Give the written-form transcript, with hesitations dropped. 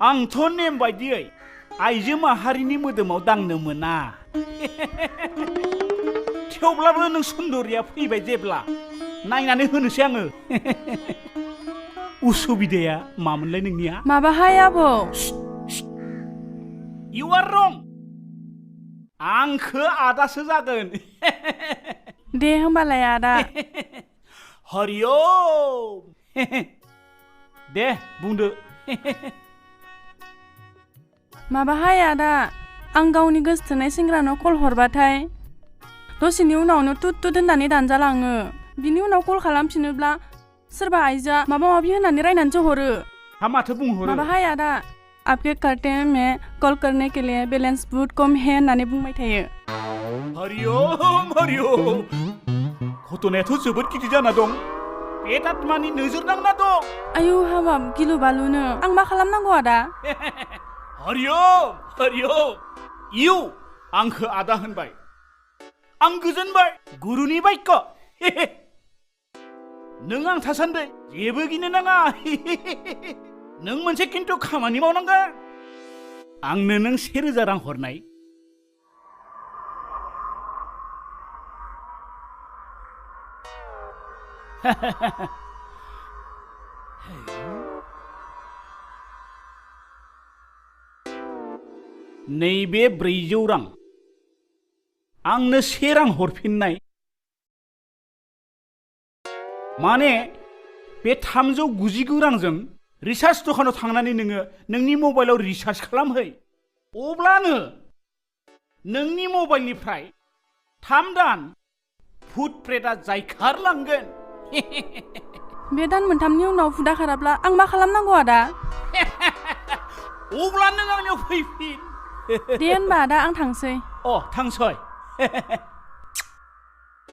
आंथ' नेम बायदियै आइजो माहारिनि मोदोमाव दांनो मोना। थेवब्लाबो नों सुन्दरिया फैबाय जेब्ला नायनानै होनोसै आङो। उसुबिदाया मामोनलाय नोंनिया? माबाहाय आबौ। इउ आर रं। आंखो आदासो जागोन। दे होमबालाय आदा। हरिओम। दे बुंदो। माबाहाय आदा, आं गावनि गोसथोनाय सेंग्रानाव कल हरबाथाय दसेनि उनावनो तुत तुत होननानै दानजालाङो। बिनि उनाव कल खालामफिनोब्ला सोरबा आइजोआ माबा माबि होननानै रायनानैसो हरो। हा माथो बुंहरो? माबाहाय आदा, आपके कार्टे में कल करने के लिए बैलेंस बहुत कम है होननानै बुंबाय थायो। हरिओम हरिओम। घटनायाथ' जोबोद गिदिर जाना दं। बे दातमानि नोजोर नांना दं। आयु हाबाब गिलु बालुनो, आं मा खालामनांगौ आदा? हरिओम हरिओम। इउ आंखो आदा होनबाय। आं गोजोनबाय। गुरुनि बाक्य। नों आं थासान्दै जेबो गिनो नाङा। नों मोनसे खिन्थु खामानि मावनांगोन। आंनो नों 1000 रां हरनाय। नैबे 400 रां आंनो 1 रां हरफिननाय। माने बे 399 रांजों रिचार्ज दखानाव थांनानै नोङो नोंनि मबाइलाव रिचार्ज खालामहै। अब्लानो नोंनि मबाइलनिफ्राय 3 दान भुट प्रेतआ जायखारलांगोन। बे दान मोनथामनि उनाव हुदा खाराब्ला आं मा खालामनांगौ आदा? अब्ला नों आंनियाव फैफिन। दे होनबा आदा, आं थांसै। थांसै।